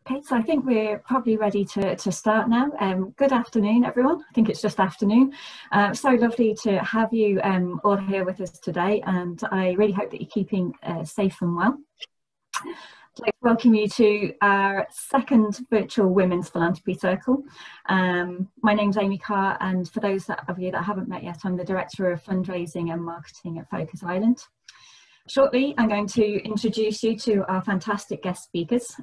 Okay, so I think we're probably ready to start now. Good afternoon, everyone. I think it's just afternoon. So lovely to have you all here with us today, and I really hope that you're keeping safe and well. I'd like to welcome you to our second virtual Women's Philanthropy Circle. My name's Amy Carr, and for those of you that haven't met yet, I'm the Director of Fundraising and Marketing at Focus Island. Shortly, I'm going to introduce you to our fantastic guest speakers.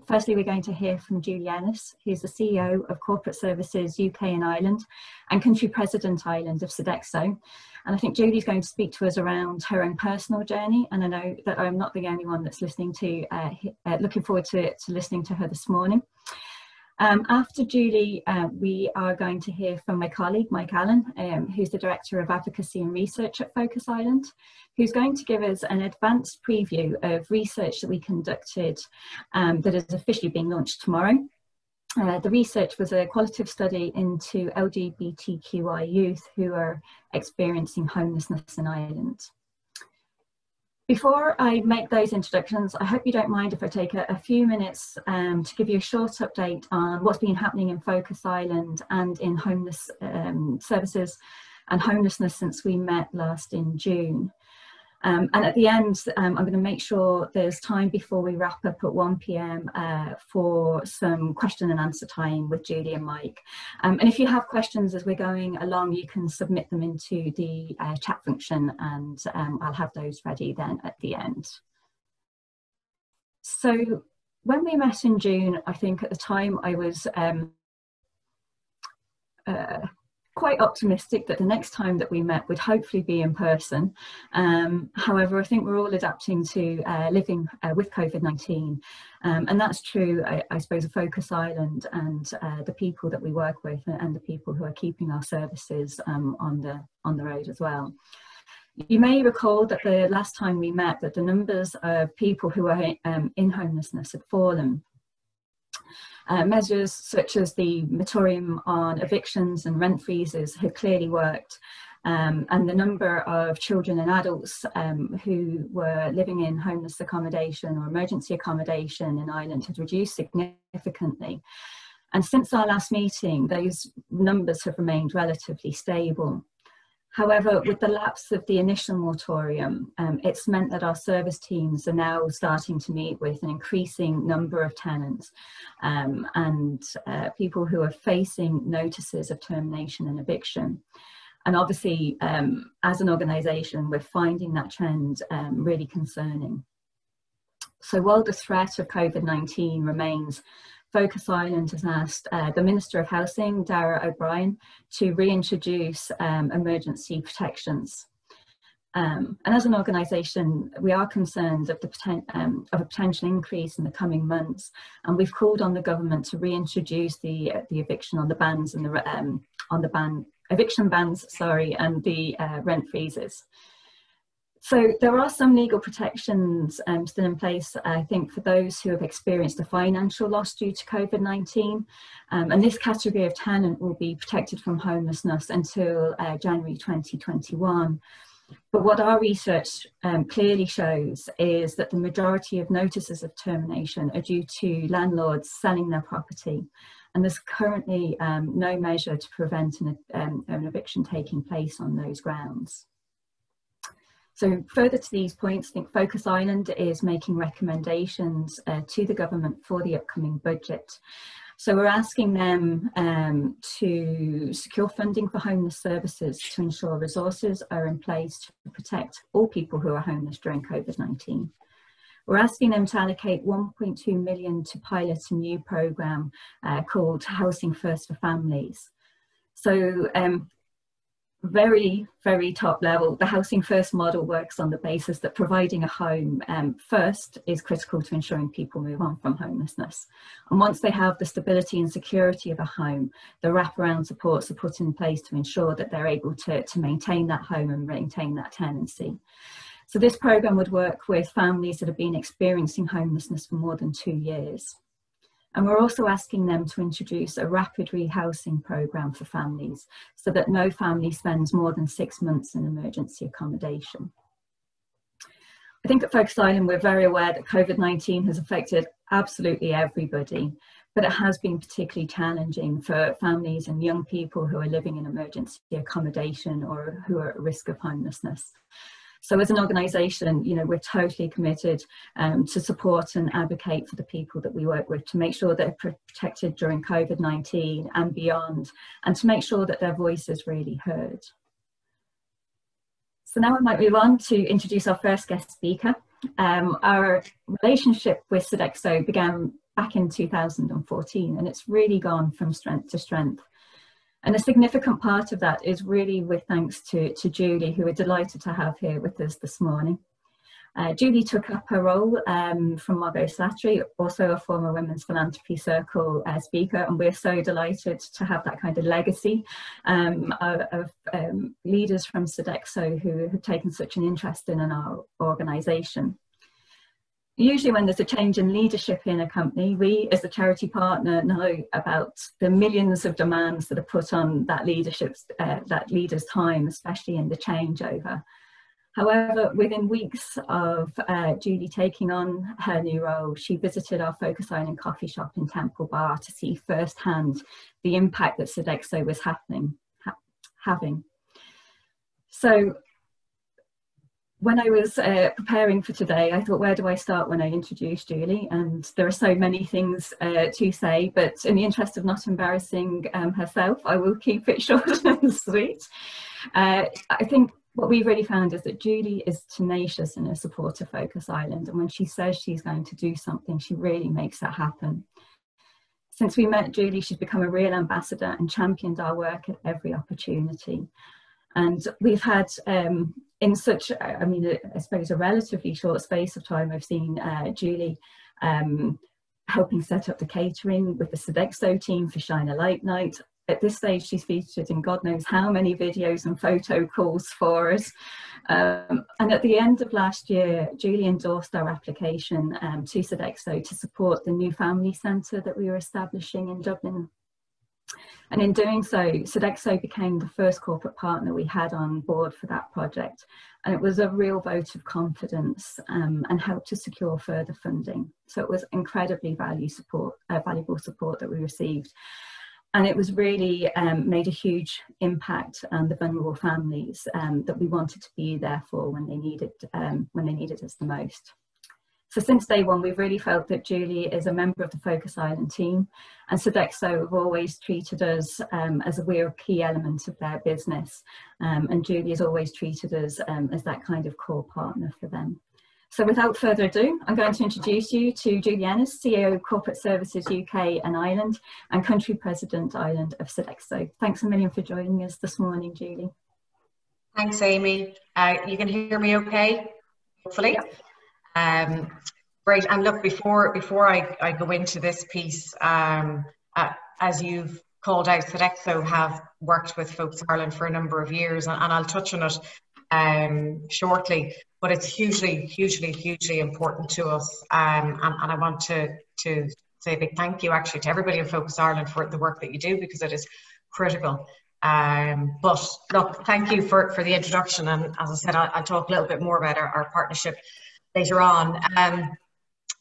Firstly, we're going to hear from Julie Ennis, who's the CEO of Corporate Services UK and Ireland and Country President Ireland of Sodexo. And I think Julie's going to speak to us around her own personal journey. And I know that I'm not the only one that's listening to, looking forward to listening to her this morning. After Julie, we are going to hear from my colleague, Mike Allen, who's the Director of Advocacy and Research at Focus Island, who's going to give us an advanced preview of research that we conducted that is officially being launched tomorrow. The research was a qualitative study into LGBTQI youth who are experiencing homelessness in Ireland. Before I make those introductions, I hope you don't mind if I take a few minutes to give you a short update on what's been happening in Focus Island and in homeless services and homelessness since we met last in June. And at the end, I'm going to make sure there's time before we wrap up at 1 p.m. For some question and answer time with Julie and Mike. And if you have questions as we're going along, you can submit them into the chat function, and I'll have those ready then at the end. So when we met in June, I think at the time I was quite optimistic that the next time that we met would hopefully be in person. However, I think we're all adapting to living with COVID-19, and that's true, I suppose, of Focus Island and the people that we work with and the people who are keeping our services on the road as well. You may recall that the last time we met that the numbers of people who are in homelessness had fallen. Measures such as the moratorium on evictions and rent freezes had clearly worked, and the number of children and adults who were living in homeless accommodation or emergency accommodation in Ireland had reduced significantly. And since our last meeting, those numbers have remained relatively stable. However, with the lapse of the initial moratorium, it's meant that our service teams are now starting to meet with an increasing number of tenants and people who are facing notices of termination and eviction. And obviously, as an organisation, we're finding that trend really concerning. So while the threat of COVID-19 remains, Focus Island has asked the Minister of Housing, Darragh O'Brien, to reintroduce emergency protections. And as an organisation, we are concerned of a potential increase in the coming months, and we've called on the government to reintroduce the eviction on the bans and the eviction bans, sorry, and the rent freezes. So there are some legal protections still in place, I think, for those who have experienced a financial loss due to COVID-19. And this category of tenant will be protected from homelessness until January 2021. But what our research clearly shows is that the majority of notices of termination are due to landlords selling their property. And there's currently no measure to prevent an eviction taking place on those grounds. So further to these points, I think Focus Island is making recommendations to the government for the upcoming budget. So we're asking them to secure funding for homeless services to ensure resources are in place to protect all people who are homeless during COVID-19. We're asking them to allocate 1.2 million to pilot a new programme called Housing First for Families. So very, very top level, the Housing First model works on the basis that providing a home first is critical to ensuring people move on from homelessness. And once they have the stability and security of a home, the wraparound supports are put in place to ensure that they're able to maintain that home and maintain that tenancy. So this programme would work with families that have been experiencing homelessness for more than 2 years. And we're also asking them to introduce a rapid rehousing programme for families so that no family spends more than 6 months in emergency accommodation. I think at Focus Island, we're very aware that COVID-19 has affected absolutely everybody, but it has been particularly challenging for families and young people who are living in emergency accommodation or who are at risk of homelessness. So as an organisation, you know, we're totally committed to support and advocate for the people that we work with, to make sure they're protected during COVID-19 and beyond, and to make sure that their voice is really heard. So now I might move on to introduce our first guest speaker. Our relationship with Sodexo began back in 2014, and it's really gone from strength to strength. And a significant part of that is really with thanks to Julie, who we're delighted to have here with us this morning. Julie took up her role from Margot Slattery, also a former Women's Philanthropy Circle speaker, and we're so delighted to have that kind of legacy of leaders from Sodexo who have taken such an interest in our organisation. Usually when there's a change in leadership in a company, we as a charity partner know about the millions of demands that are put on that leader's time, especially in the changeover. However, within weeks of Julie taking on her new role, she visited our Focus Island coffee shop in Temple Bar to see firsthand the impact that Sodexo was having. So when I was preparing for today, I thought, where do I start when I introduce Julie? And there are so many things to say, but in the interest of not embarrassing herself, I will keep it short and sweet. I think what we've really found is that Julie is tenacious in her support of Focus Island, and when she says she's going to do something, she really makes that happen. Since we met Julie, she's become a real ambassador and championed our work at every opportunity. And we've had, in such, I mean, I suppose a relatively short space of time, I've seen Julie helping set up the catering with the Sodexo team for Shine a Light Night. At this stage, she's featured in God knows how many videos and photo calls for us. And at the end of last year, Julie endorsed our application to Sodexo to support the new family centre that we were establishing in Dublin. And in doing so, Sodexo became the first corporate partner we had on board for that project. And it was a real vote of confidence and helped to secure further funding. So it was incredibly valuable support that we received. And it was really made a huge impact on the vulnerable families that we wanted to be there for when they needed us the most. So since day one, we've really felt that Julie is a member of the Focus Island team, and Sodexo have always treated us as we're a key element of their business. And Julie has always treated us as that kind of core partner for them. So without further ado, I'm going to introduce you to Julie Ennis, CEO of Corporate Services UK and Ireland, and Country President Ireland of Sodexo. Thanks a million for joining us this morning, Julie. Thanks, Amy. You can hear me okay, hopefully? Yep. Great. And look, before I go into this piece, as you've called out, Sodexo have worked with Focus Ireland for a number of years, and I'll touch on it shortly, but it's hugely important to us. And I want to say a big thank you actually to everybody in Focus Ireland for the work that you do, because it is critical. But look, thank you for the introduction. And as I said, I'll talk a little bit more about our partnership later on.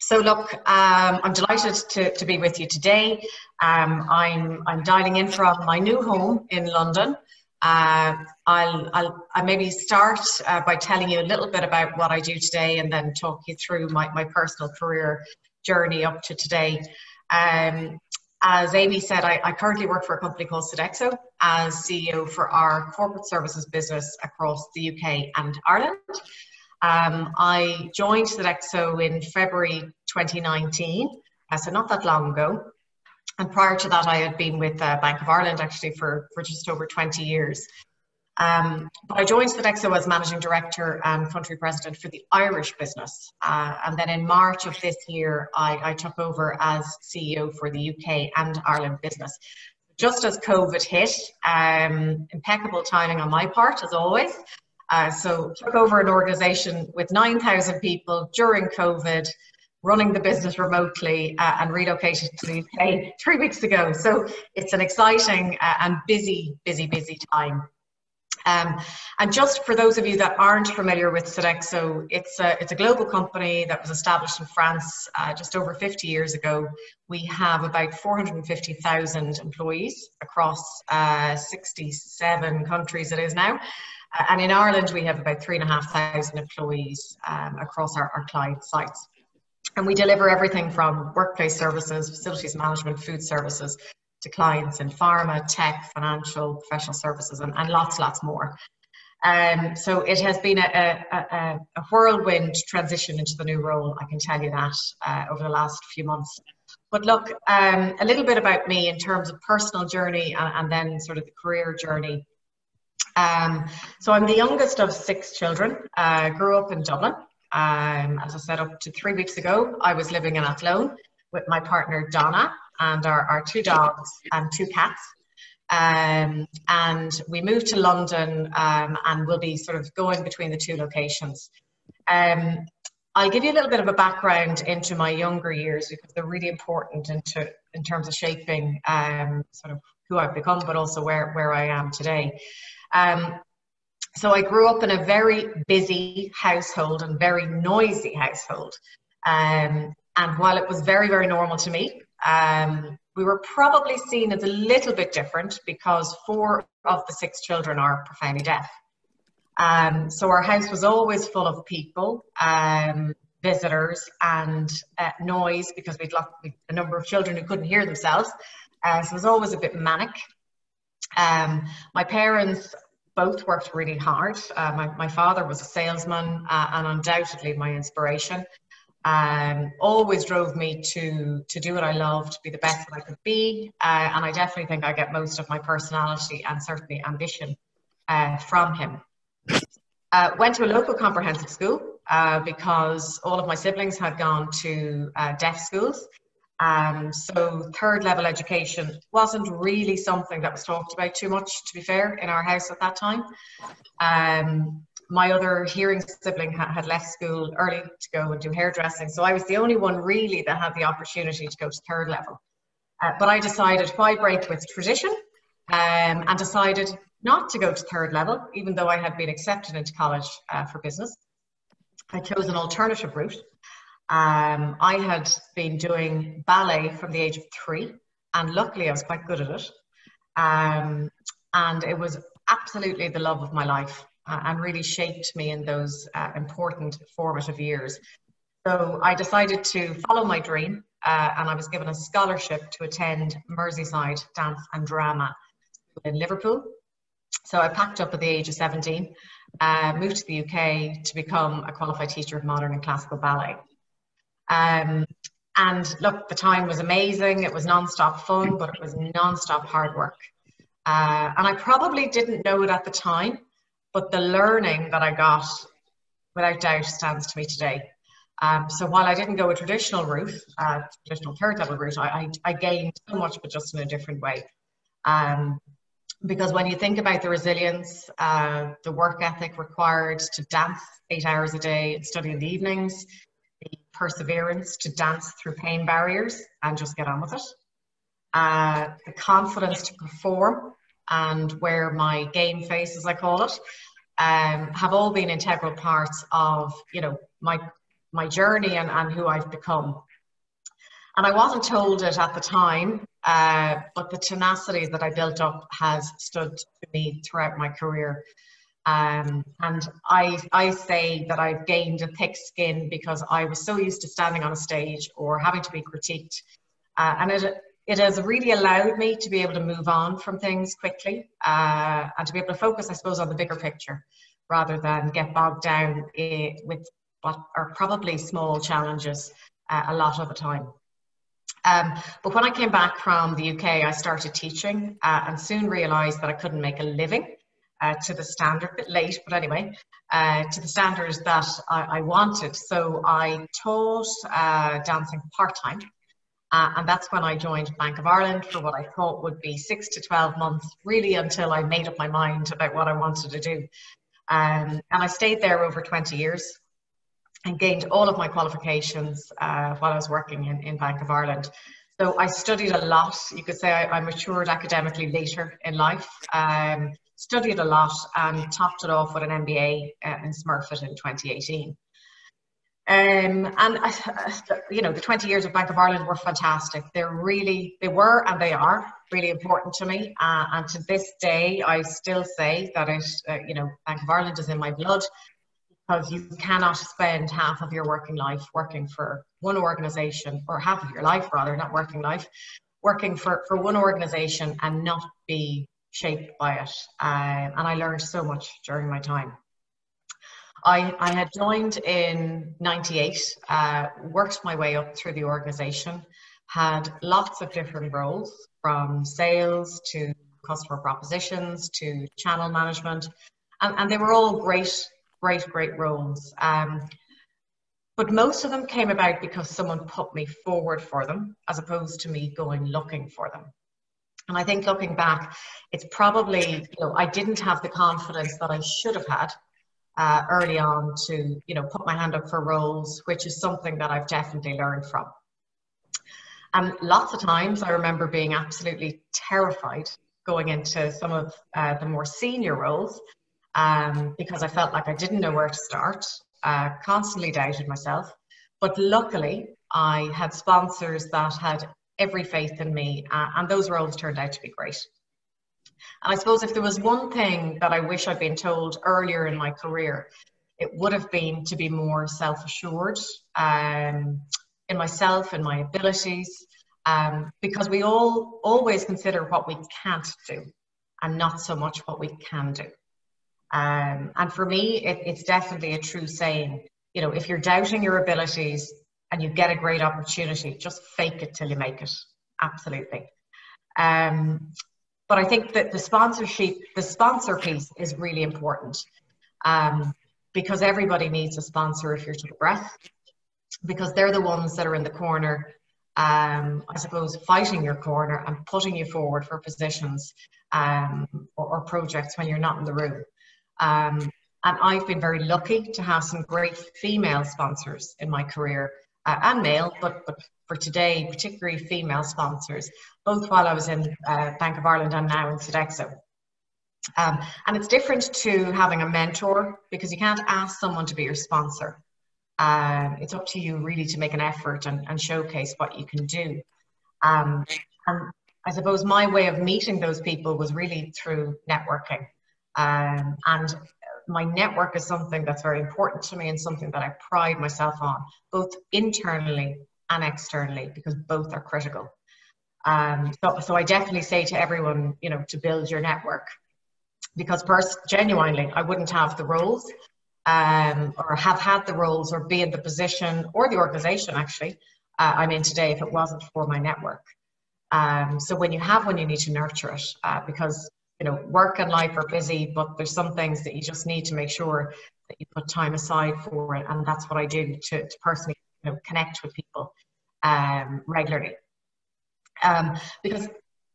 So look, I'm delighted to be with you today. I'm dialing in from my new home in London. I'll maybe start by telling you a little bit about what I do today, and then talk you through my personal career journey up to today. As Amy said, I currently work for a company called Sodexo as CEO for our corporate services business across the UK and Ireland. I joined Sodexo in February 2019, so not that long ago. And prior to that, I had been with Bank of Ireland actually for just over 20 years. But I joined Sodexo as Managing Director and Country President for the Irish business. And then in March of this year, I took over as CEO for the UK and Ireland business. Just as COVID hit, impeccable timing on my part, as always. So took over an organisation with 9,000 people during COVID, running the business remotely, and relocated to the UK 3 weeks ago. So it's an exciting and busy time. And just for those of you that aren't familiar with Sodexo, it's a global company that was established in France just over 50 years ago. We have about 450,000 employees across 67 countries it is now. And in Ireland, we have about 3,500 employees across our client sites. And we deliver everything from workplace services, facilities management, food services, to clients in pharma, tech, financial, professional services, and lots more. So it has been a whirlwind transition into the new role, I can tell you that, over the last few months. But look, a little bit about me in terms of personal journey and then sort of the career journey. So I'm the youngest of 6 children, grew up in Dublin. As I said, up to 3 weeks ago, I was living in Athlone with my partner Donna and our 2 dogs and 2 cats. And we moved to London and we'll be sort of going between the 2 locations. I'll give you a little bit of a background into my younger years because they're really important in terms of shaping sort of who I've become, but also where I am today. So I grew up in a very busy household and very noisy household. And while it was very, very normal to me, we were probably seen as a little bit different because 4 of the 6 children are profoundly deaf. So our house was always full of people, visitors, and noise because we'd a number of children who couldn't hear themselves. So it was always a bit manic. My parents both worked really hard. My father was a salesman and undoubtedly my inspiration. Always drove me to do what I loved, to be the best that I could be. And I definitely think I get most of my personality and certainly ambition from him. Went to a local comprehensive school because all of my siblings had gone to deaf schools. So 3rd level education wasn't really something that was talked about too much, to be fair, in our house at that time. My other hearing sibling had left school early to go and do hairdressing. So I was the only one really that had the opportunity to go to 3rd level. But I decided why break with tradition and decided not to go to 3rd level, even though I had been accepted into college for business. I chose an alternative route. I had been doing ballet from the age of 3, and luckily I was quite good at it. And it was absolutely the love of my life and really shaped me in those important formative years. So I decided to follow my dream and I was given a scholarship to attend Merseyside Dance and Drama in Liverpool. So I packed up at the age of 17, moved to the UK to become a qualified teacher of modern and classical ballet. And look, the time was amazing. It was non-stop fun, but it was non-stop hard work. And I probably didn't know it at the time, but the learning that I got, without doubt, stands to me today. So while I didn't go a traditional route, traditional 3rd level route, I gained so much, but just in a different way. Because when you think about the resilience, the work ethic required to dance 8 hours a day and study in the evenings, the perseverance to dance through pain barriers and just get on with it, the confidence to perform and wear my game face, as I call it, have all been integral parts of, you know, my journey and who I've become. And I wasn't told it at the time, but the tenacity that I built up has stood to me throughout my career. And I say that I've gained a thick skin because I was so used to standing on a stage or having to be critiqued. And it has really allowed me to be able to move on from things quickly and to be able to focus, I suppose, on the bigger picture rather than get bogged down with what are probably small challenges a lot of the time. But when I came back from the UK, I started teaching and soon realised that I couldn't make a living to the standard, a bit late, but anyway, to the standards that I wanted. So I taught dancing part-time. And that's when I joined Bank of Ireland for what I thought would be 6 to 12 months, really until I made up my mind about what I wanted to do. And I stayed there over 20 years and gained all of my qualifications while I was working in Bank of Ireland. So I studied a lot. You could say I matured academically later in life. studied a lot and topped it off with an MBA in Smurfit in 2018. You know, the 20 years of Bank of Ireland were fantastic. They were and they are really important to me. And to this day, I still say that you know, Bank of Ireland is in my blood, because you cannot spend half of your working life working for one organisation, or half of your life rather, not working life, working for one organisation and not be shaped by it. And I learned so much during my time. I had joined in '98, worked my way up through the organisation, had lots of different roles, from sales to customer propositions to channel management, and they were all great roles. But most of them came about because someone put me forward for them, as opposed to me going looking for them. And I think looking back, it's probably, you know, I didn't have the confidence that I should have had early on to, you know, put my hand up for roles, which is something that I've definitely learned from. And lots of times I remember being absolutely terrified going into some of the more senior roles, because I felt like I didn't know where to start, constantly doubted myself. But luckily I had sponsors that had every faith in me, and those roles turned out to be great. And I suppose if there was one thing that I wish I'd been told earlier in my career, it would have been to be more self-assured in myself and my abilities, because we all always consider what we can't do and not so much what we can do. And for me, it's definitely a true saying, you know, if you're doubting your abilities and you get a great opportunity, just fake it till you make it. Absolutely. But I think that the sponsor piece is really important, because everybody needs a sponsor if you're to the breath, because they're the ones that are in the corner, I suppose, fighting your corner and putting you forward for positions or projects when you're not in the room. And I've been very lucky to have some great female sponsors in my career, and male, but for today, particularly female sponsors, both while I was in Bank of Ireland and now in Sodexo. And it's different to having a mentor, because you can't ask someone to be your sponsor. It's up to you really to make an effort and showcase what you can do. And I suppose my way of meeting those people was really through networking. And my network is something that's very important to me and something that I pride myself on, both internally and externally, because both are critical. So I definitely say to everyone, you know, to build your network, because genuinely, I wouldn't have the roles, or have had the roles, or be in the position or the organization actually I'm in today if it wasn't for my network. So when you have one, you need to nurture it, because, you know, work and life are busy, but there's some things that you just need to make sure that you put time aside for it. And that's what I do to personally, you know, connect with people regularly. Because,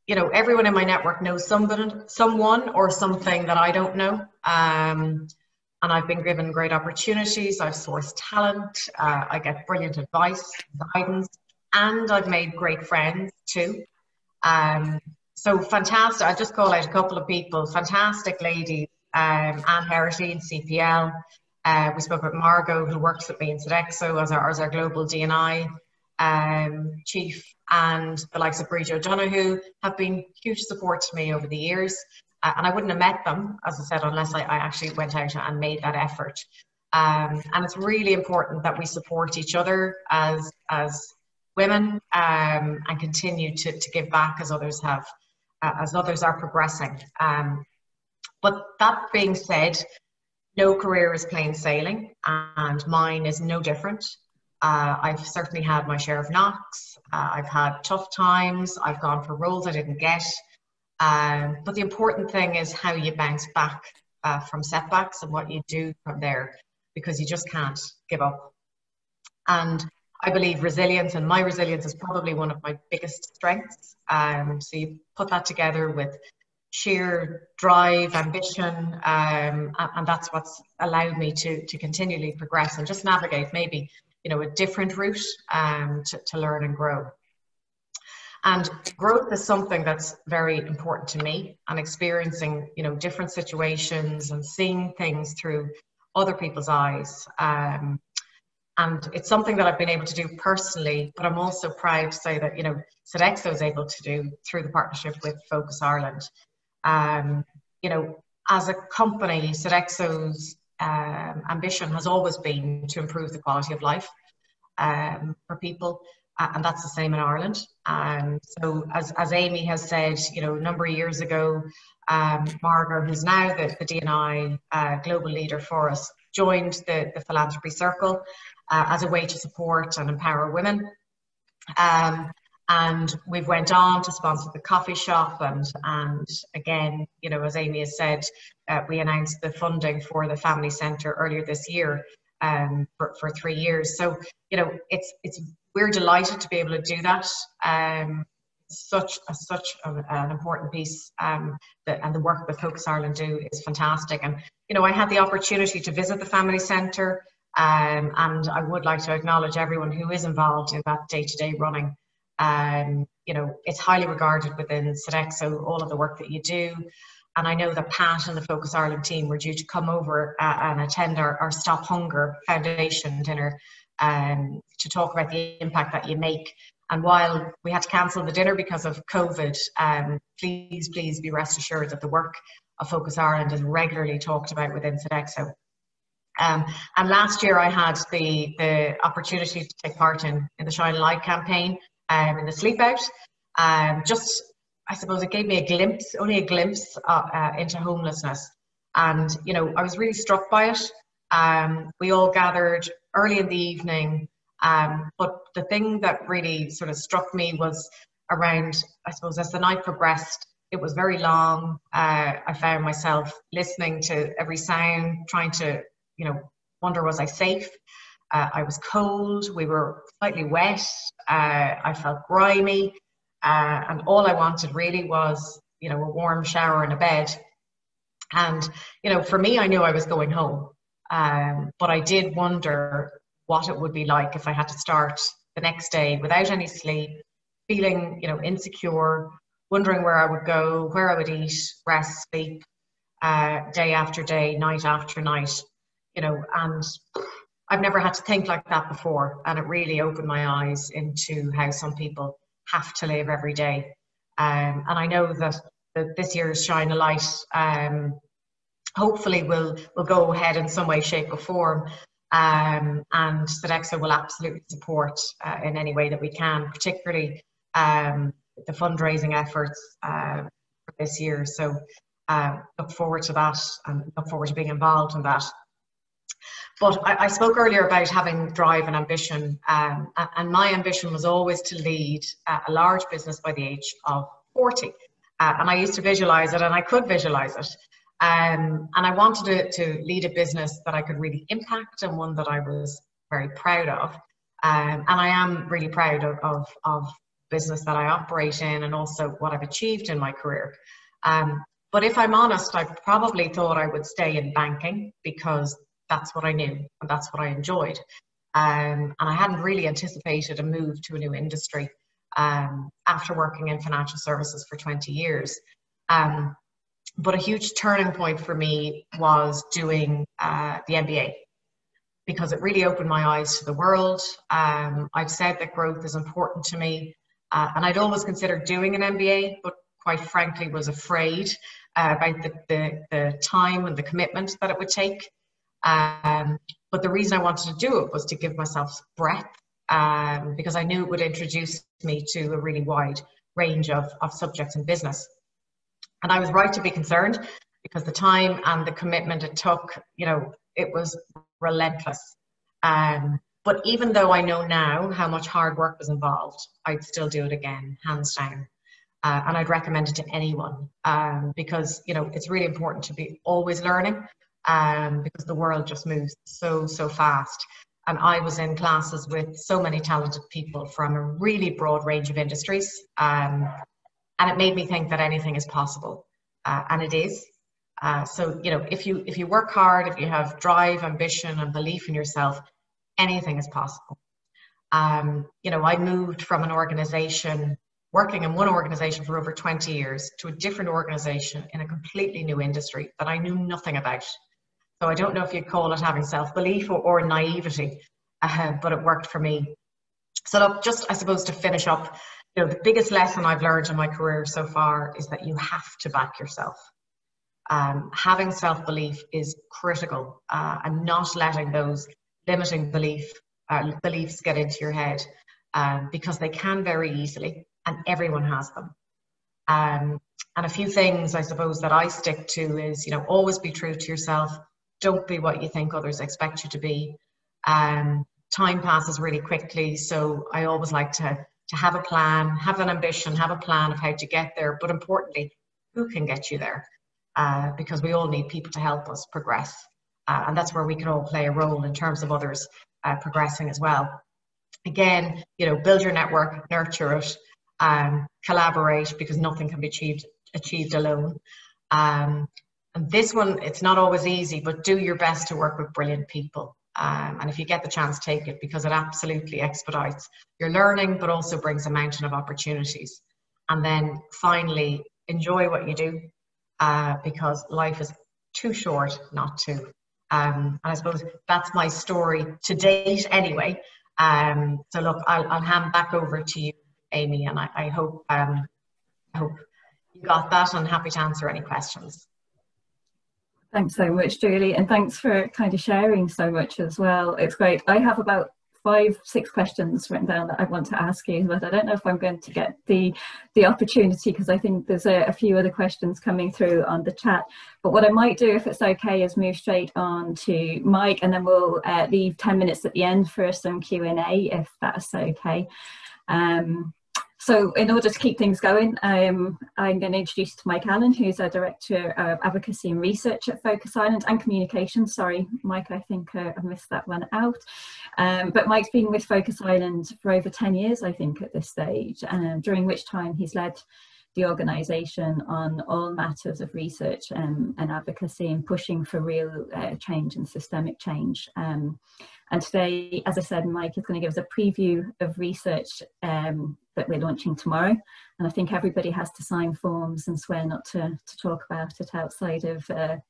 you know, everyone in my network knows someone or something that I don't know. And I've been given great opportunities. I've sourced talent. I get brilliant advice, guidance, and I've made great friends too. So fantastic. I'll just call out a couple of people. Fantastic ladies. Anne Herity in CPL. We spoke about Margot, who works with me in Sodexo as our global D&I chief, and the likes of Bridget O'Donoghue have been huge support to me over the years. And I wouldn't have met them, as I said, unless I actually went out and made that effort. And it's really important that we support each other as women, and continue to give back as others have, as others are progressing. But that being said, no career is plain sailing, and mine is no different. I've certainly had my share of knocks. I've had tough times. I've gone for roles I didn't get. But the important thing is how you bounce back from setbacks and what you do from there, because you just can't give up. And I believe resilience, and my resilience is probably one of my biggest strengths. So you put that together with sheer drive, ambition, and that's what's allowed me to continually progress and just navigate maybe, you know, a different route to learn and grow. And growth is something that's very important to me, and experiencing, you know, different situations and seeing things through other people's eyes. And it's something that I've been able to do personally, but I'm also proud to say that, you know, Sodexo is able to do through the partnership with Focus Ireland. You know, as a company, Sodexo's ambition has always been to improve the quality of life for people, and that's the same in Ireland. So as Amy has said, you know, a number of years ago, Margaret, who's now the D&I global leader for us, joined the Philanthropy Circle as a way to support and empower women. And we've went on to sponsor the coffee shop, and again, you know, as Amy has said, we announced the funding for the family centre earlier this year for 3 years. So, you know, we're delighted to be able to do that. Such an important piece, and the work that Focus Ireland do is fantastic. And, you know, I had the opportunity to visit the family centre, and I would like to acknowledge everyone who is involved in that day-to-day running. You know, it's highly regarded within Sodexo, all of the work that you do. And I know that Pat and the Focus Ireland team were due to come over and attend our Stop Hunger Foundation dinner to talk about the impact that you make. And while we had to cancel the dinner because of COVID, please be rest assured that the work of Focus Ireland is regularly talked about within Sodexo. And last year I had the opportunity to take part in the Shine a Light campaign in the Sleep Out. Just, I suppose it gave me a glimpse, only a glimpse into homelessness. And, you know, I was really struck by it. We all gathered early in the evening. But the thing that really sort of struck me was around, I suppose, as the night progressed, it was very long. I found myself listening to every sound, trying to, you know, wonder, was I safe? I was cold, we were slightly wet, I felt grimy, and all I wanted really was, you know, a warm shower and a bed. And, you know, for me, I knew I was going home, but I did wonder what it would be like if I had to start the next day without any sleep, feeling, you know, insecure, wondering where I would go, where I would eat, rest, sleep, day after day, night after night, you know. And I've never had to think like that before, and it really opened my eyes into how some people have to live every day. And I know that this year's Shine a Light hopefully will go ahead in some way, shape or form. And Sodexo will absolutely support in any way that we can, particularly the fundraising efforts for this year. So look forward to that, and look forward to being involved in that. But I spoke earlier about having drive and ambition, and my ambition was always to lead a large business by the age of 40. And I used to visualize it, and I could visualize it. And I wanted to lead a business that I could really impact, and one that I was very proud of. And I am really proud of business that I operate in, and also what I've achieved in my career. But if I'm honest, I probably thought I would stay in banking because that's what I knew and that's what I enjoyed. And I hadn't really anticipated a move to a new industry after working in financial services for 20 years. But a huge turning point for me was doing the MBA, because it really opened my eyes to the world. I've said that growth is important to me, and I'd always considered doing an MBA, but quite frankly was afraid about the time and the commitment that it would take. But the reason I wanted to do it was to give myself breadth, because I knew it would introduce me to a really wide range of subjects in business. And I was right to be concerned, because the time and the commitment it took, you know, it was relentless. But even though I know now how much hard work was involved, I'd still do it again, hands down. And I'd recommend it to anyone, because, you know, it's really important to be always learning, because the world just moves so fast. And I was in classes with so many talented people from a really broad range of industries. And it made me think that anything is possible, and it is. So, you know, if you work hard, if you have drive, ambition, and belief in yourself, anything is possible. You know, I moved from an organization working in one organization for over 20 years to a different organization in a completely new industry that I knew nothing about. So I don't know if you'd call it having self-belief or naivety, but it worked for me. So look, just I suppose to finish up, you know, the biggest lesson I've learned in my career so far is that you have to back yourself. Having self-belief is critical, and not letting those limiting beliefs get into your head, because they can very easily, and everyone has them. And a few things I suppose that I stick to is, you know, always be true to yourself. Don't be what you think others expect you to be. Time passes really quickly, so I always like to have a plan, have an ambition, have a plan of how to get there, but importantly, who can get you there? Because we all need people to help us progress. And that's where we can all play a role in terms of others progressing as well. Again, you know, build your network, nurture it, collaborate, because nothing can be achieved alone. And this one, it's not always easy, but do your best to work with brilliant people. And if you get the chance, take it, because it absolutely expedites your learning, but also brings a mountain of opportunities. And then finally, enjoy what you do, because life is too short not to. And I suppose that's my story to date anyway. So look, I'll hand back over to you, Amy, and I hope you got that, and happy to answer any questions. Thanks so much, Julie, and thanks for kind of sharing so much as well. It's great. I have about 5-6 questions written down that I want to ask you, but I don't know if I'm going to get the opportunity, because I think there's a few other questions coming through on the chat. But what I might do, if it's okay, is move straight on to Mike, and then we'll leave 10 minutes at the end for some Q&A, if that's okay. So in order to keep things going, I'm going to introduce you to Mike Allen, who's our Director of Advocacy and Research at Focus Island, and Communications. Sorry, Mike, I think I missed that one out. But Mike's been with Focus Island for over 10 years, I think, at this stage, during which time he's led the organisation on all matters of research and advocacy, and pushing for real change and systemic change. And today, as I said, Mike is going to give us a preview of research that we're launching tomorrow. And I think everybody has to sign forms and swear not to talk about it outside of here.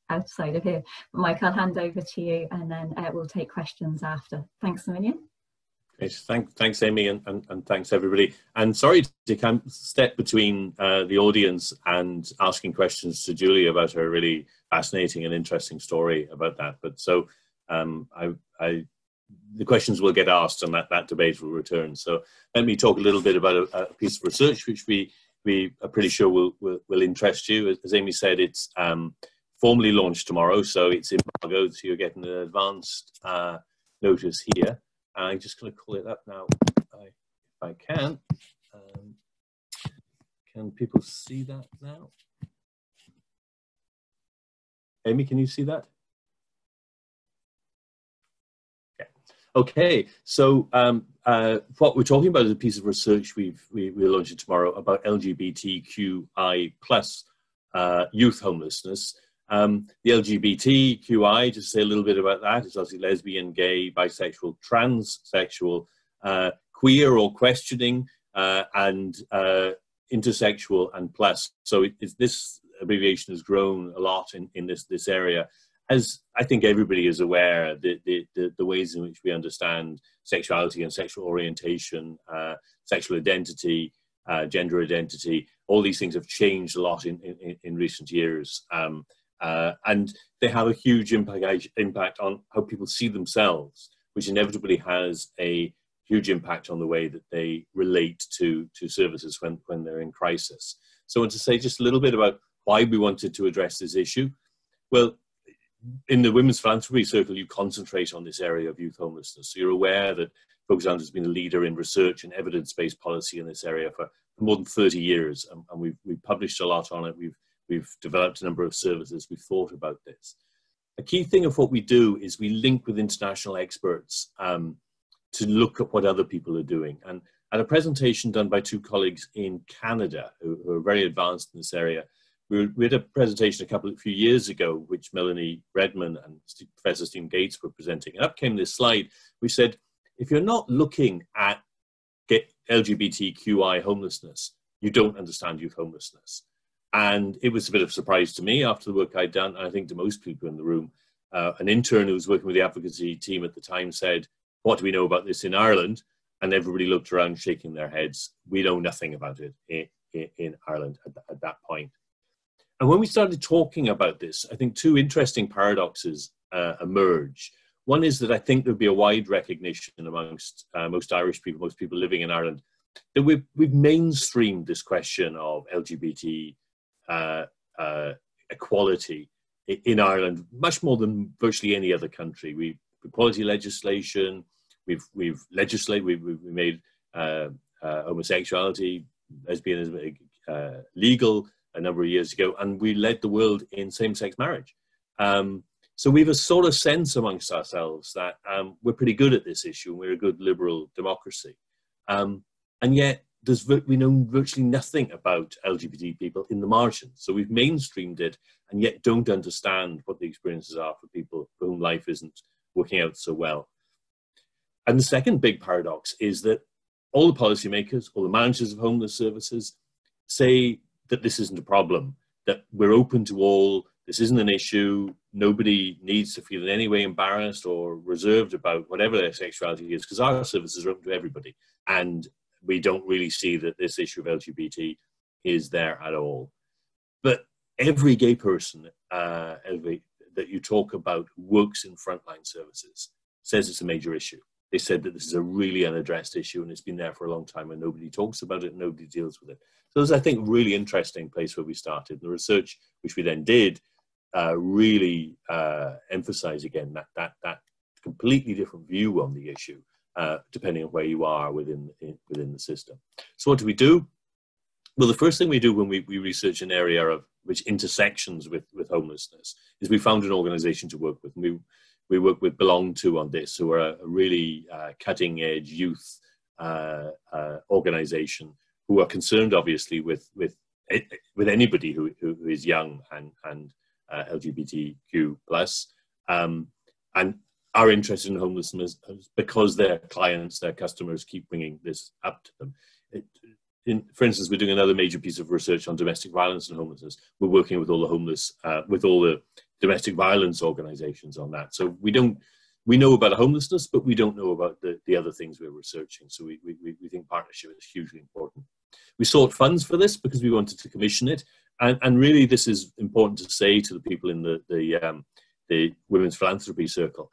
But Mike, I'll hand over to you, and then we'll take questions after. Thanks a million. Thanks, Amy, and thanks everybody. And sorry to step between the audience and asking questions to Julie about her really fascinating and interesting story about that. But so the questions will get asked, and that debate will return. So let me talk a little bit about a piece of research which we are pretty sure will interest you. As Amy said, it's formally launched tomorrow, so it's embargoed, so you're getting an advanced notice here. I'm just going to call it up now, if I can. Can people see that now? Amy, can you see that? Okay, so what we're talking about is a piece of research we're launching tomorrow about LGBTQI plus youth homelessness. The LGBTQI, just to say a little bit about that, is obviously lesbian, gay, bisexual, transsexual, queer or questioning, and intersexual and plus. So this abbreviation has grown a lot in this area. As I think everybody is aware, the ways in which we understand sexuality and sexual orientation, sexual identity, gender identity, all these things have changed a lot in recent years. And they have a huge impact on how people see themselves, which inevitably has a huge impact on the way that they relate to services when they're in crisis. So I want to say just a little bit about why we wanted to address this issue. Well, in the Women's Philanthropy Circle, you concentrate on this area of youth homelessness. So you're aware that Focus Island has been a leader in research and evidence-based policy in this area for more than 30 years, and we've published a lot on it. We've developed a number of services. We've thought about this. A key thing of what we do is we link with international experts to look at what other people are doing. And at a presentation done by 2 colleagues in Canada who are very advanced in this area, we had a presentation a few years ago, which Melanie Redman and Professor Stephen Gates were presenting. And up came this slide. We said, if you're not looking at LGBTQI homelessness, you don't understand youth homelessness. And it was a bit of a surprise to me after the work I'd done, and I think to most people in the room. An intern who was working with the advocacy team at the time said, what do we know about this in Ireland? And everybody looked around shaking their heads. We know nothing about it in Ireland at that point. And when we started talking about this, I think two interesting paradoxes emerge. One is that I think there'd be a wide recognition amongst most Irish people, most people living in Ireland, that we've mainstreamed this question of LGBT equality in Ireland much more than virtually any other country. We've equality legislation, we've made homosexuality, lesbianism legal a number of years ago, and we led the world in same-sex marriage. So we have a sort of sense amongst ourselves that we're pretty good at this issue, and we're a good liberal democracy. And yet we know virtually nothing about LGBT people in the margins. So we've mainstreamed it and yet don't understand what the experiences are for people for whom life isn't working out so well. And the second big paradox is that all the policymakers, all the managers of homeless services say that this isn't a problem, that we're open to all, this isn't an issue, nobody needs to feel in any way embarrassed or reserved about whatever their sexuality is, because our services are open to everybody. And we don't really see that this issue of LGBT is there at all. But every gay person that you talk about who works in frontline services says it's a major issue. They said that this is a really unaddressed issue and it's been there for a long time and nobody talks about it, nobody deals with it. So it's, I think, a really interesting place where we started. The research, which we then did, really emphasize again that completely different view on the issue, depending on where you are within the system. So what do we do? Well, the first thing we do when we research an area of which intersections with homelessness is we found an organization to work with. We work with Belong To on this, who are a really cutting edge youth organization who are concerned obviously with anybody who is young and LGBTQ plus, and are interested in homelessness because their clients, their customers keep bringing this up to them. For instance, we're doing another major piece of research on domestic violence and homelessness. We're working with all the homeless, with all the domestic violence organizations on that. So we know about homelessness, but we don't know about the other things we're researching. So we think partnership is hugely important. We sought funds for this because we wanted to commission it. And really this is important to say to the people in the Women's Philanthropy Circle.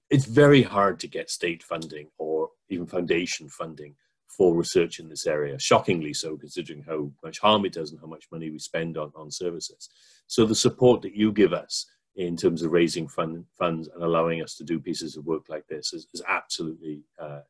It's very hard to get state funding or even foundation funding for research in this area, shockingly so, considering how much harm it does and how much money we spend on services. So the support that you give us in terms of raising funds and allowing us to do pieces of work like this is absolutely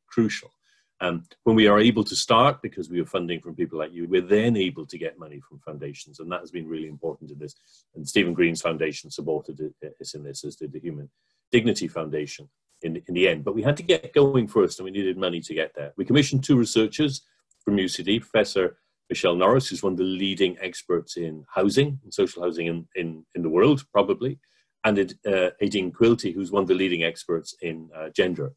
crucial. When we are able to start, because we have funding from people like you, we're then able to get money from foundations, and that has been really important in this. And Stephen Green's foundation supported us in this, as did the Human Dignity Foundation in the end. But we had to get going first, and we needed money to get there. We commissioned two researchers from UCD, Professor Michelle Norris, who's one of the leading experts in housing, and social housing in the world, probably, and Aideen Quilty, who's one of the leading experts in gender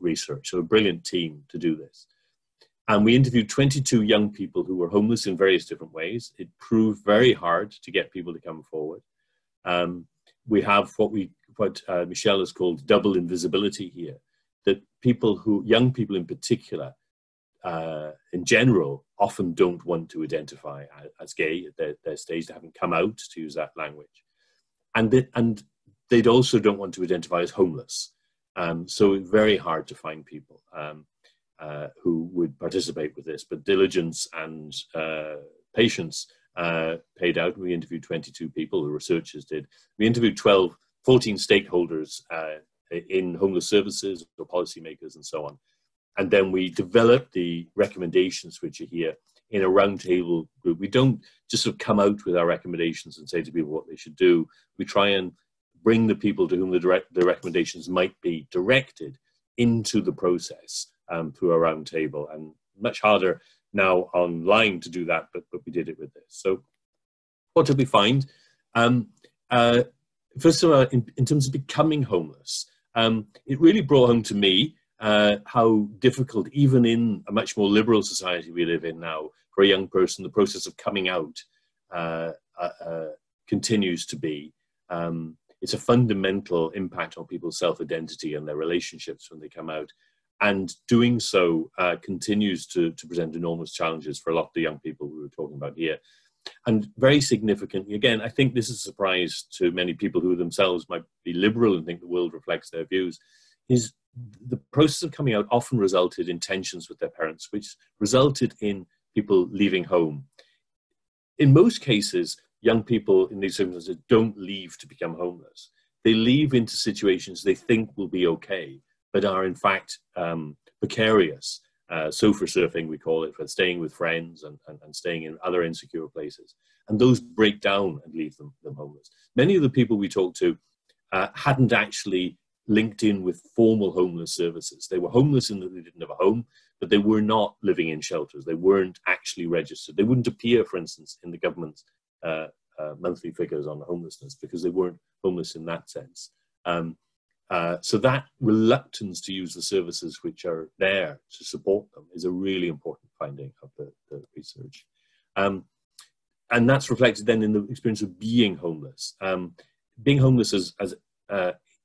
research. So a brilliant team to do this. And we interviewed 22 young people who were homeless in various different ways. It proved very hard to get people to come forward. We have what Michelle has called double invisibility here, that young people in particular, in general, often don't want to identify as gay at their stage. They haven't come out, to use that language. And they also don't want to identify as homeless. So it's very hard to find people who would participate with this, but diligence and patience paid out. We interviewed 22 people, the researchers did. We interviewed 14 stakeholders in homeless services or policymakers and so on. And then we developed the recommendations which are here in a roundtable group. We don't just sort of come out with our recommendations and say to people what they should do. We try and bring the people to whom the recommendations might be directed into the process through a roundtable. And much harder now online to do that, but we did it with this. So what did we find? First of all, in terms of becoming homeless, it really brought home to me how difficult, even in a much more liberal society we live in now, for a young person, the process of coming out continues to be. It's a fundamental impact on people's self-identity and their relationships when they come out. And doing so continues to present enormous challenges for a lot of the young people we were talking about here. And very significantly, again, I think this is a surprise to many people who themselves might be liberal and think the world reflects their views, is the process of coming out often resulted in tensions with their parents, which resulted in people leaving home. In most cases, young people in these circumstances don't leave to become homeless. They leave into situations they think will be okay, but are in fact precarious. Sofa surfing, we call it, for staying with friends and staying in other insecure places. And those break down and leave them homeless. Many of the people we talked to hadn't actually linked in with formal homeless services. They were homeless in that they didn't have a home, but they were not living in shelters. They weren't actually registered. They wouldn't appear, for instance, in the government's monthly figures on homelessness because they weren't homeless in that sense. So that reluctance to use the services which are there to support them is a really important finding of the research. And that's reflected then in the experience of being homeless. Being homeless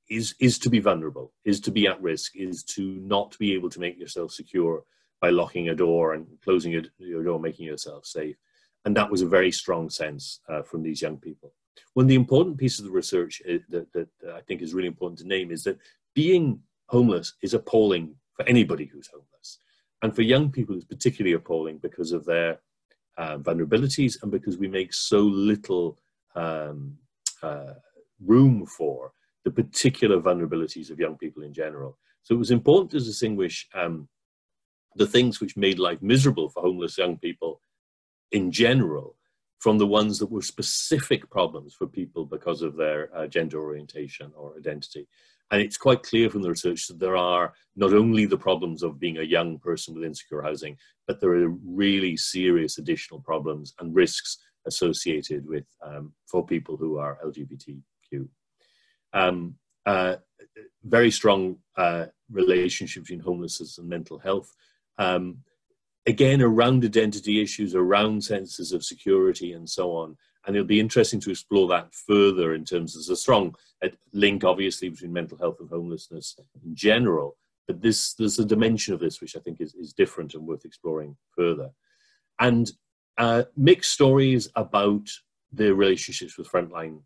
is to be vulnerable, is to be at risk, is to not be able to make yourself secure by locking a door and closing your door, making yourself safe. And that was a very strong sense from these young people. One of the important pieces of the research that I think is really important to name is that being homeless is appalling for anybody who's homeless. And for young people, it's particularly appalling because of their vulnerabilities and because we make so little room for the particular vulnerabilities of young people in general. So it was important to distinguish the things which made life miserable for homeless young people in general from the ones that were specific problems for people because of their gender orientation or identity. And it's quite clear from the research that there are not only the problems of being a young person with insecure housing, but there are really serious additional problems and risks associated with for people who are LGBTQ. Very strong relationship between homelessness and mental health. Again, around identity issues, around senses of security and so on. And it'll be interesting to explore that further in terms of there's a strong link, obviously, between mental health and homelessness in general. But there's a dimension of this which I think is different and worth exploring further. And mixed stories about the relationships with frontline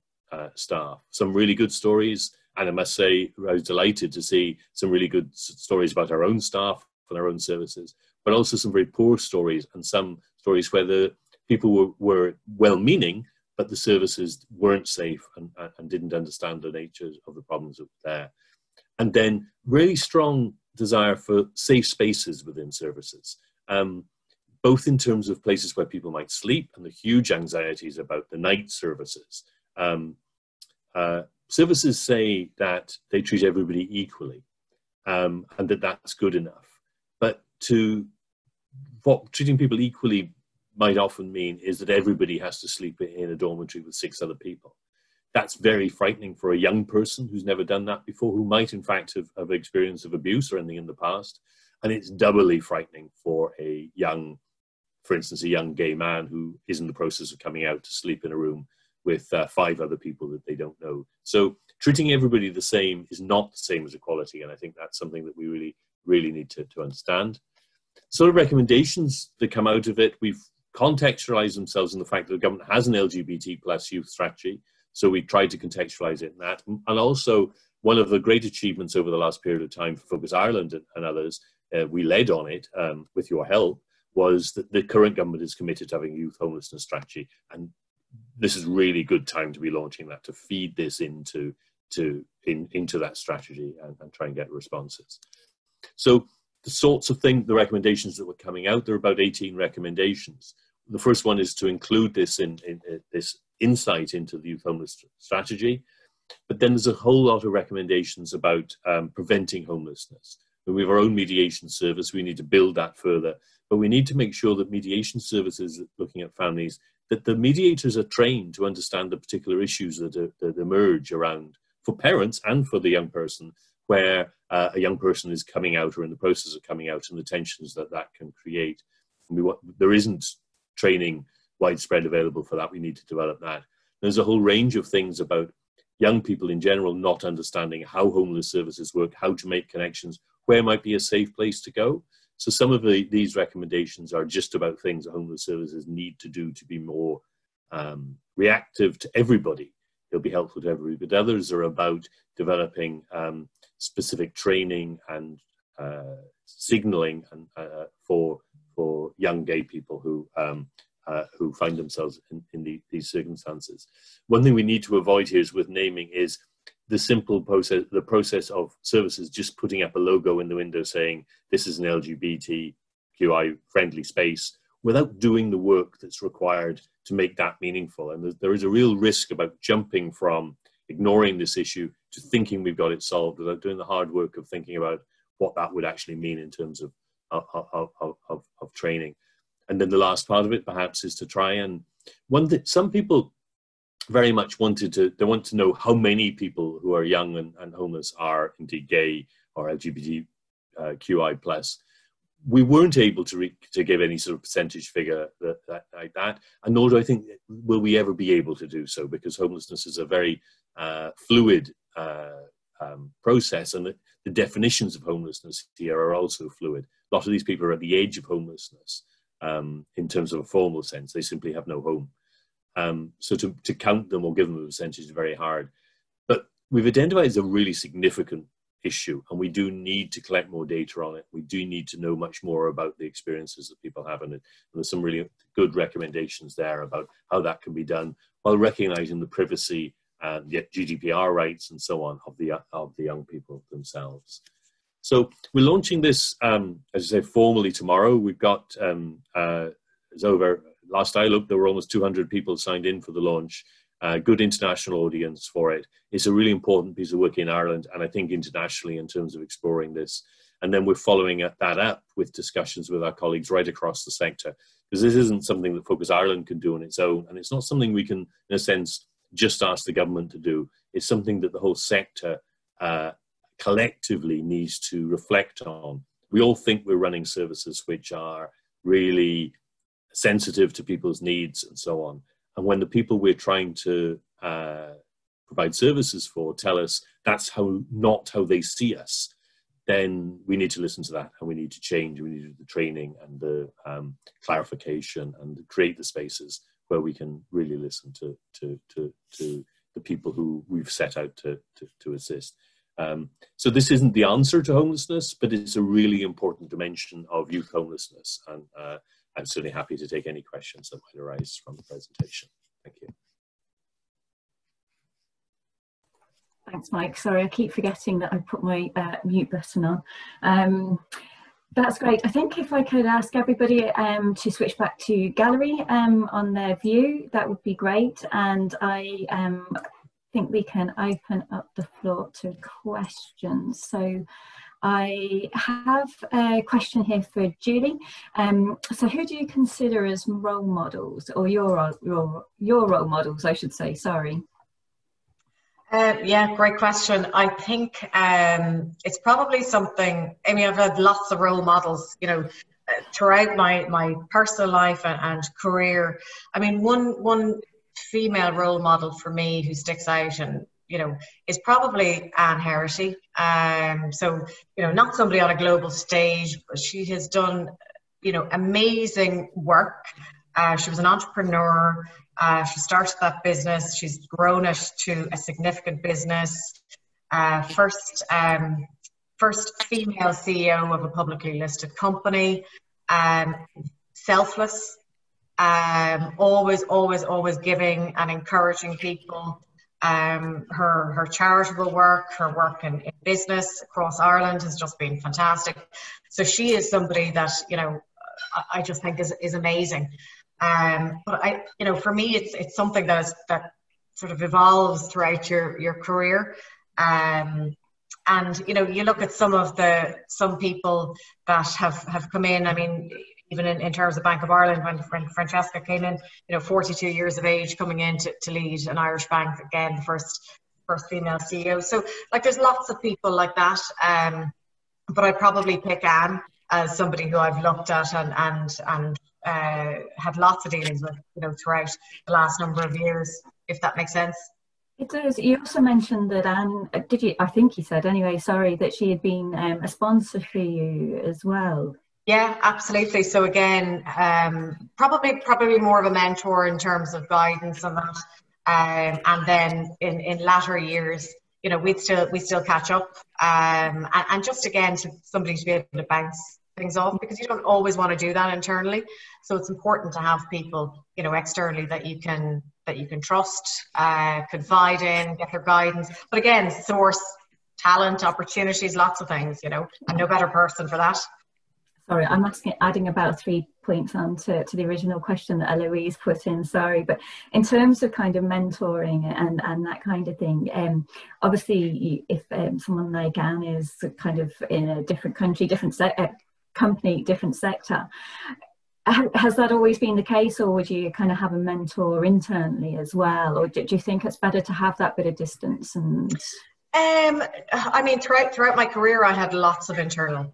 staff. Some really good stories. And I must say, I was delighted to see some really good stories about our own staff and our own services, but also some very poor stories and some stories where the people were well-meaning, but the services weren't safe and didn't understand the nature of the problems that were there. And then really strong desire for safe spaces within services, both in terms of places where people might sleep and the huge anxieties about the night services. Services say that they treat everybody equally and that that's good enough. But what treating people equally might often mean is that everybody has to sleep in a dormitory with 6 other people. That's very frightening for a young person who's never done that before, who might in fact have experience of abuse or anything in the past. And it's doubly frightening for a young, for instance, a young gay man who is in the process of coming out to sleep in a room with 5 other people that they don't know. So treating everybody the same is not the same as equality. And I think that's something that we really need to understand. Sort of recommendations that come out of it, we've contextualized themselves in the fact that the government has an LGBT plus youth strategy. So we tried to contextualize it in that. And also one of the great achievements over the last period of time for Focus Ireland and others, we led on it with your help, was that the current government is committed to having a youth homelessness strategy. And this is really good time to be launching that, to feed this into that strategy and try and get responses. So the sorts of things, the recommendations that were coming out, there are about 18 recommendations. The first one is to include this in this insight into the youth homeless strategy. But then there's a whole lot of recommendations about preventing homelessness. And we have our own mediation service. We need to build that further. But we need to make sure that mediation services looking at families, that the mediators are trained to understand the particular issues that emerge around, for parents and for the young person, where a young person is coming out or in the process of coming out, and the tensions that that can create. There isn't training widespread available for that. We need to develop that. There's a whole range of things about young people in general not understanding how homeless services work, how to make connections, where might be a safe place to go. So some of these recommendations are just about things that homeless services need to do to be more reactive to everybody. They'll be helpful to everybody, but others are about developing specific training and signaling and, for young gay people who find themselves in these circumstances. One thing we need to avoid here is with naming is the simple process, the process of services just putting up a logo in the window saying this is an LGBTQI friendly space without doing the work that's required to make that meaningful. And there is a real risk about jumping from ignoring this issue to thinking we've got it solved without doing the hard work of thinking about what that would actually mean in terms of training. And then the last part of it perhaps is to try and, one that some people very much want to know how many people who are young and homeless are indeed gay or LGBTQI plus. We weren't able to give any sort of percentage figure like that, and nor do I think will we ever be able to do so, because homelessness is a very fluid process, and the definitions of homelessness here are also fluid. A lot of these people are at the edge of homelessness in terms of a formal sense. They simply have no home. So to count them or give them a percentage is very hard. But we've identified as a really significant issue, and we do need to collect more data on it. We do need to know much more about the experiences that people have in it. And there's some really good recommendations there about how that can be done while recognizing the privacy and yet GDPR rights and so on of the young people themselves. So we're launching this, as I say, formally tomorrow. We've got, it's over, last I looked, there were almost 200 people signed in for the launch. Good international audience for it. It's a really important piece of work in Ireland, and I think internationally in terms of exploring this. And then we're following that up with discussions with our colleagues right across the sector, because this isn't something that Focus Ireland can do on its own, and it's not something we can, in a sense, just ask the government to do. It's something that the whole sector collectively needs to reflect on. We all think we're running services which are really sensitive to people's needs and so on. And when the people we're trying to provide services for tell us that's not how they see us, then we need to listen to that, and we need to change. We need to do the training and the clarification and create the spaces where we can really listen to the people who we've set out to assist. So this isn't the answer to homelessness, but it's a really important dimension of youth homelessness. And I'm certainly happy to take any questions that might arise from the presentation. Thank you. Thanks, Mike. Sorry, I keep forgetting that I put my mute button on. That's great. I think if I could ask everybody to switch back to gallery on their view, that would be great. And I think we can open up the floor to questions. So I have a question here for Julie. So who do you consider as role models, or your role models, I should say, sorry? Yeah, great question. I think it's probably something, I mean, I've had lots of role models, you know, throughout my personal life and career. I mean, one female role model for me who sticks out and, you know, is probably Anne Herity. So, you know, not somebody on a global stage, but she has done, you know, amazing work. She was an entrepreneur. She started that business. She's grown it to a significant business. First female CEO of a publicly listed company. Selfless. Always giving and encouraging people. Her charitable work, her work in business across Ireland has just been fantastic. So she is somebody that, you know, I just think is amazing. But you know, for me, it's something that sort of evolves throughout your career. And you know, you look at some people that have come in. I mean, even in terms of Bank of Ireland, when Francesca came in, you know, 42 years of age, coming in to lead an Irish bank, again, the first first female CEO. So like there's lots of people like that. But I'd probably pick Anne as somebody who I've looked at and had lots of dealings with, you know, throughout the last number of years, if that makes sense. It does. You also mentioned that Anne, did you? I think you said anyway, sorry, that she had been a sponsor for you as well. Yeah, absolutely. So again, probably more of a mentor in terms of guidance on that. And then in latter years, you know, we still catch up. And just again, to somebody to be able to bounce things off, because you don't always want to do that internally. So it's important to have people, you know, externally that you can trust, confide in, get their guidance. But again, source talent, opportunities, lots of things, you know, and no better person for that. Sorry, I'm adding about 3 points on to the original question that Eloise put in, sorry. But in terms of kind of mentoring and that kind of thing, obviously if someone like Anne is kind of in a different country, different company, different sector, has that always been the case, or would you kind of have a mentor internally as well? Or do you think it's better to have that bit of distance? And I mean, throughout my career, I had lots of internal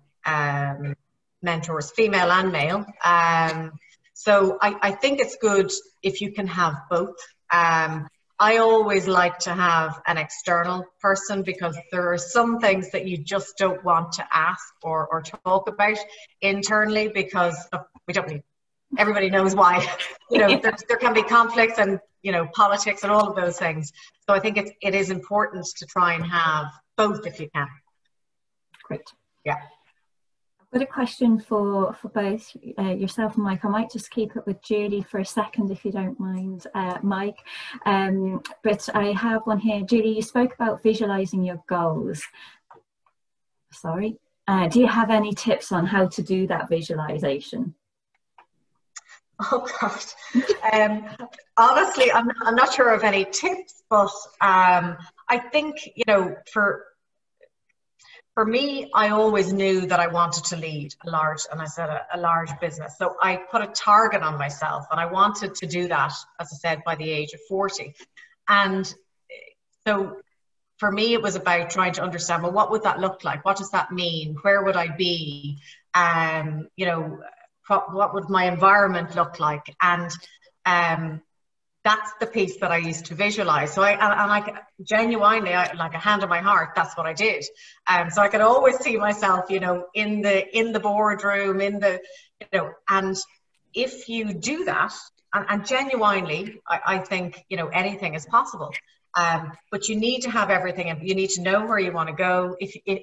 mentors, female and male. So I think it's good if you can have both. I always like to have an external person, because there are some things that you just don't want to ask or talk about internally, because we don't need, everybody knows why. You know, there can be conflicts and, you know, politics and all of those things. So I think it is important to try and have both if you can. Great. Yeah. I've got a question for both yourself and Mike. I might just keep it with Julie for a second, if you don't mind, Mike. But I have one here. Julie, you spoke about visualizing your goals. Sorry. Do you have any tips on how to do that visualization? Oh God. Honestly, I'm not sure of any tips, but I think, you know, for me, I always knew that I wanted to lead a large business. So I put a target on myself, and I wanted to do that, as I said, by the age of 40. And so for me, it was about trying to understand, well, what would that look like? What does that mean? Where would I be? You know, what would my environment look like? And that's the piece that I used to visualize. So I genuinely, like a hand on my heart, that's what I did. So I could always see myself, you know, in the boardroom, you know, and if you do that, and genuinely, I think, you know, anything is possible. But you need to have everything, and you need to know where you want to go.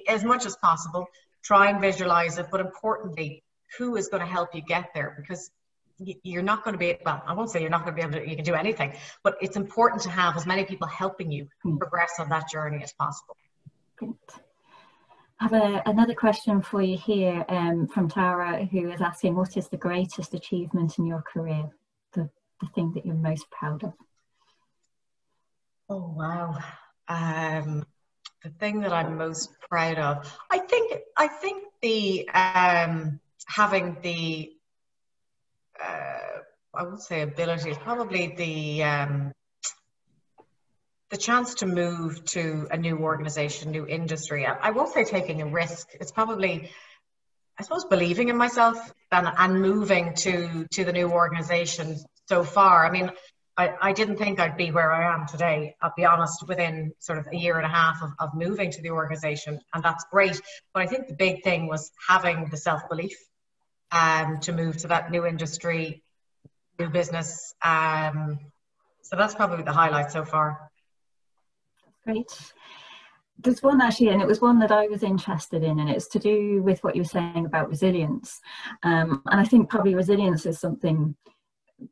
As much as possible, try and visualize it. But importantly, who is going to help you get there? Because you're not going to be, well, I won't say you're not going to be able to, you can do anything, but it's important to have as many people helping you progress on that journey as possible. Good. I have another question for you here from Tara, who is asking, what is the greatest achievement in your career? The thing that you're most proud of? Oh, wow. The thing that I'm most proud of, I think the, having the, I would say ability, probably the chance to move to a new organization, new industry. I won't say taking a risk. It's probably, I suppose, believing in myself and moving to the new organization so far. I mean, I didn't think I'd be where I am today, I'll be honest, within sort of a year and a half of moving to the organization, and that's great. But I think the big thing was having the self-belief to move to that new industry, new business. So that's probably the highlight so far. Great. There's one actually, and it was one that I was interested in, and it's to do with what you were saying about resilience. And I think probably resilience is something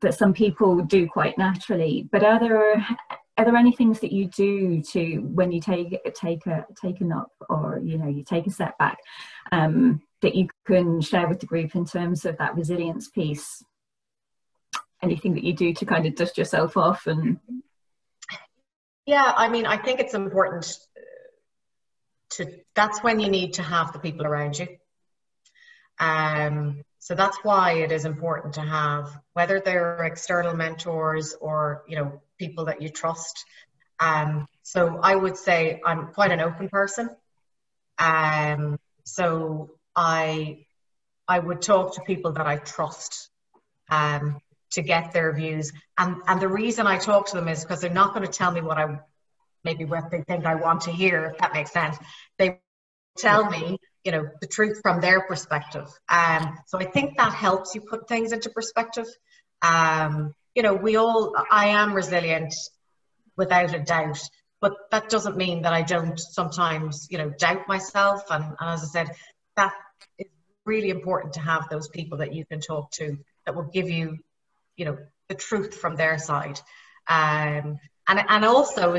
that some people do quite naturally. But are there any things that you do to, when you take a knock, or you know, you take a setback, that you can share with the group in terms of that resilience piece? Anything that you do to kind of dust yourself off? And yeah, I mean, I think it's important that's when you need to have the people around you. So that's why it is important to have, whether they're external mentors or, you know, people that you trust, So I would say I'm quite an open person. So I would talk to people that I trust to get their views. And the reason I talk to them is because they're not going to tell me what they think I want to hear, if that makes sense. They tell me, you know, the truth from their perspective. So I think that helps you put things into perspective. You know, I am resilient without a doubt, but that doesn't mean that I don't sometimes, you know, doubt myself. And as I said, that is really important to have those people that you can talk to that will give you, you know, the truth from their side. And also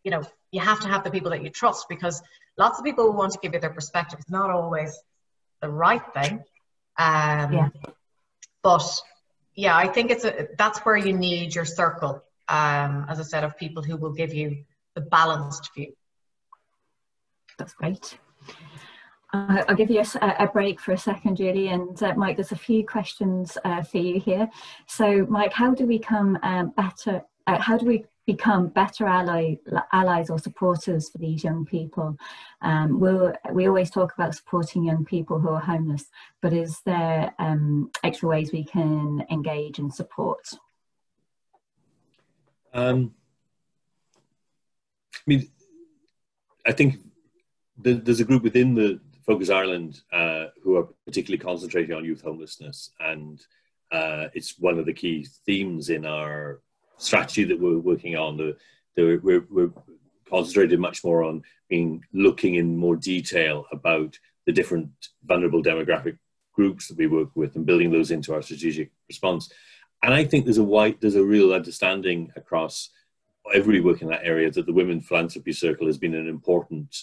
you know, you have to have the people that you trust, because lots of people will want to give you their perspective. It's not always the right thing. But yeah, I think that's where you need your circle, as I said, of people who will give you the balanced view. That's great. I'll give you a break for a second, Julie, and Mike, there's a few questions for you here. So Mike, how do we become better allies or supporters for these young people? We always talk about supporting young people who are homeless, but is there extra ways we can engage and support? I mean, I think there's a group within the Focus Ireland who are particularly concentrating on youth homelessness, and it's one of the key themes in our strategy that we're working on. We're concentrated much more on looking in more detail about the different vulnerable demographic groups that we work with and building those into our strategic response. And I think there's a real understanding across everybody working in that area that the Women Philanthropy Circle has been an important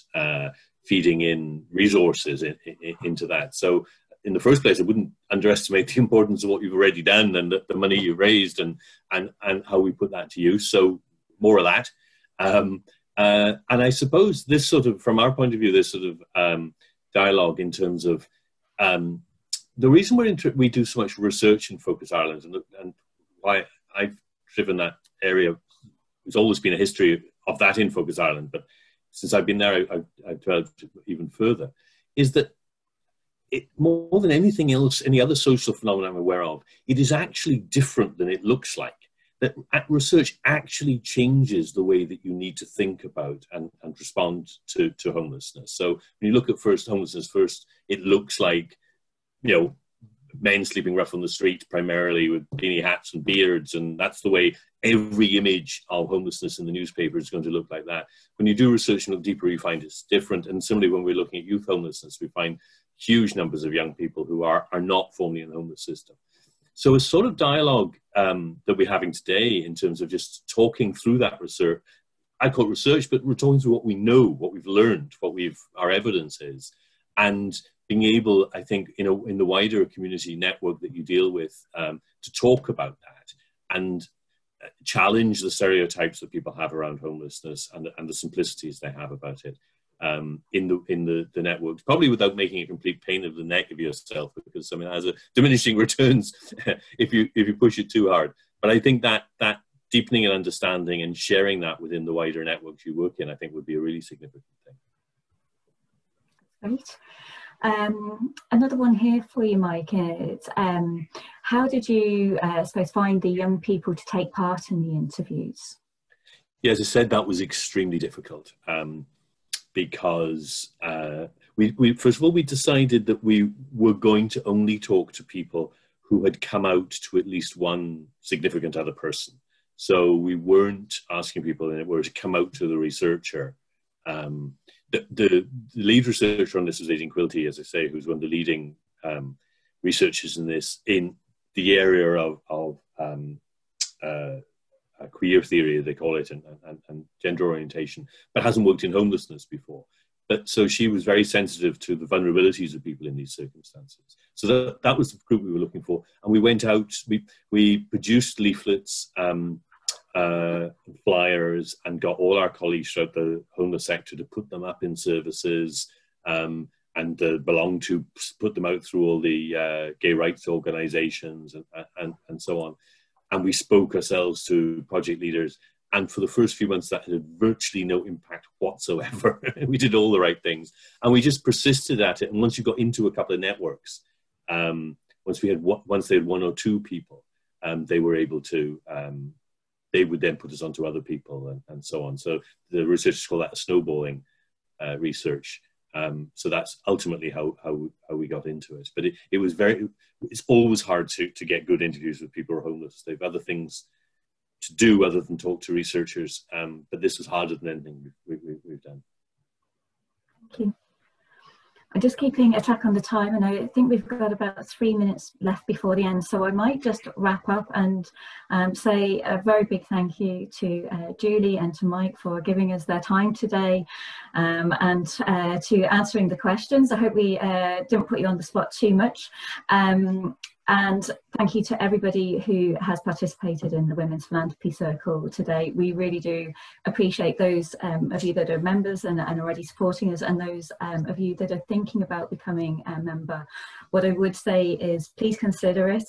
feeding in resources into that. So in the first place, I wouldn't underestimate the importance of what you've already done and the money you've raised and how we put that to use. So more of that. And I suppose this sort of, from our point of view, this sort of dialogue in terms of the reason we do so much research in Focus Ireland and why I've driven that area. There's always been a history of that in Focus Ireland, but since I've been there, I've developed even further, is that more than anything else, any other social phenomenon I'm aware of, it is actually different than it looks like. That research actually changes the way that you need to think about and respond to homelessness. So when you look at homelessness first, it looks like, you know, men sleeping rough on the street, primarily with beanie hats and beards, and that's the way every image of homelessness in the newspaper is going to look like that. When you do research and look deeper, you find it's different. And similarly, when we're looking at youth homelessness, we find huge numbers of young people who are not formally in the homeless system. So a sort of dialogue that we're having today in terms of just talking through that research, I call it research, but we're talking through what we know, what we've learned, our evidence is, and being able, I think, in the wider community network that you deal with, to talk about that and challenge the stereotypes that people have around homelessness and the simplicities they have about it in the network, probably without making a complete pain of the neck of yourself, because I mean, it has a diminishing returns if you push it too hard. But I think that deepening and understanding and sharing that within the wider networks you work in, I think would be a really significant thing. Great. Another one here for you, Mike, is how did you, find the young people to take part in the interviews? Yeah, as I said, that was extremely difficult because we first of all, we decided that we were going to only talk to people who had come out to at least one significant other person. So we weren't asking people to come out to the researcher. The lead researcher on this was Aidan Quilty, as I say, who's one of the leading researchers in this, in the area of queer theory, they call it, and gender orientation, but hasn't worked in homelessness before. But so she was very sensitive to the vulnerabilities of people in these circumstances. So that was the group we were looking for. And we went out, we produced leaflets, flyers, and got all our colleagues throughout the homeless sector to put them up in services and belong to put them out through all the gay rights organizations and so on. And we spoke ourselves to project leaders. And for the first few months, that had virtually no impact whatsoever. We did all the right things, and we just persisted at it. And once you got into a couple of networks, once they had one or two people, they were able to. They would then put us onto other people, and so on. So the researchers call that a snowballing research. So that's ultimately how we got into it. But it was it's always hard to get good interviews with people who are homeless. They've other things to do other than talk to researchers. But this was harder than anything we've done. Thank you. I'm just keeping a track on the time, and I think we've got about 3 minutes left before the end, so I might just wrap up and say a very big thank you to Julie and to Mike for giving us their time today, and to answering the questions. I hope we didn't put you on the spot too much. And thank you to everybody who has participated in the Women's Philanthropy Circle today. We really do appreciate those of you that are members and already supporting us, and those of you that are thinking about becoming a member. What I would say is please consider it.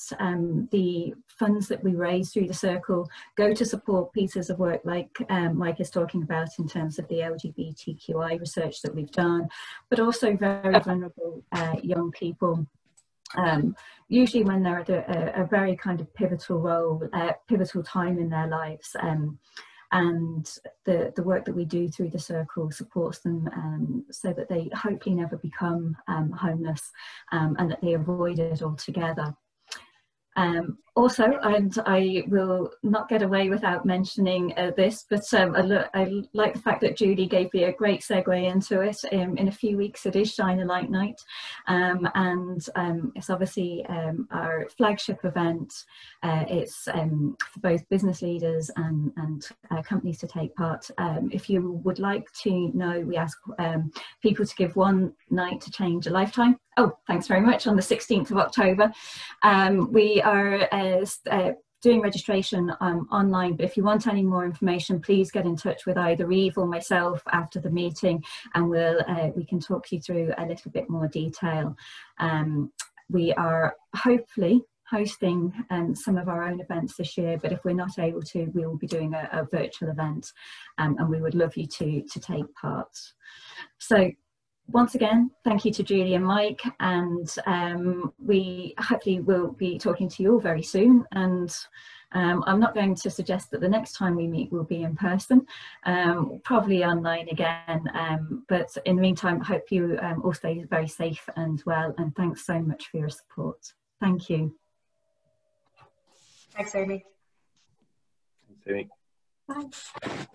The funds that we raise through the Circle go to support pieces of work like Mike is talking about in terms of the LGBTQI research that we've done, but also very vulnerable young people. Usually when they're at a very kind of pivotal time in their lives, and the work that we do through the Circle supports them so that they hopefully never become homeless, and that they avoid it altogether. Also, and I will not get away without mentioning this, but I like the fact that Julie gave me a great segue into it. In a few weeks it is Shine a Light Night, and it's obviously our flagship event. It's for both business leaders and companies to take part. If you would like to know, we ask people to give one night to change a lifetime. Oh, thanks very much. On the 16th of October. We are doing registration online, but if you want any more information, please get in touch with either Eve or myself after the meeting, and we can talk you through a little bit more detail. We are hopefully hosting some of our own events this year, but if we're not able to, we will be doing a virtual event, and we would love you to take part. So once again, thank you to Julie and Mike, and we hopefully will be talking to you all very soon. And I'm not going to suggest that the next time we meet will be in person, probably online again. But in the meantime, I hope you all stay very safe and well, and thanks so much for your support. Thank you. Thanks, Amy. Thanks, Amy. Bye.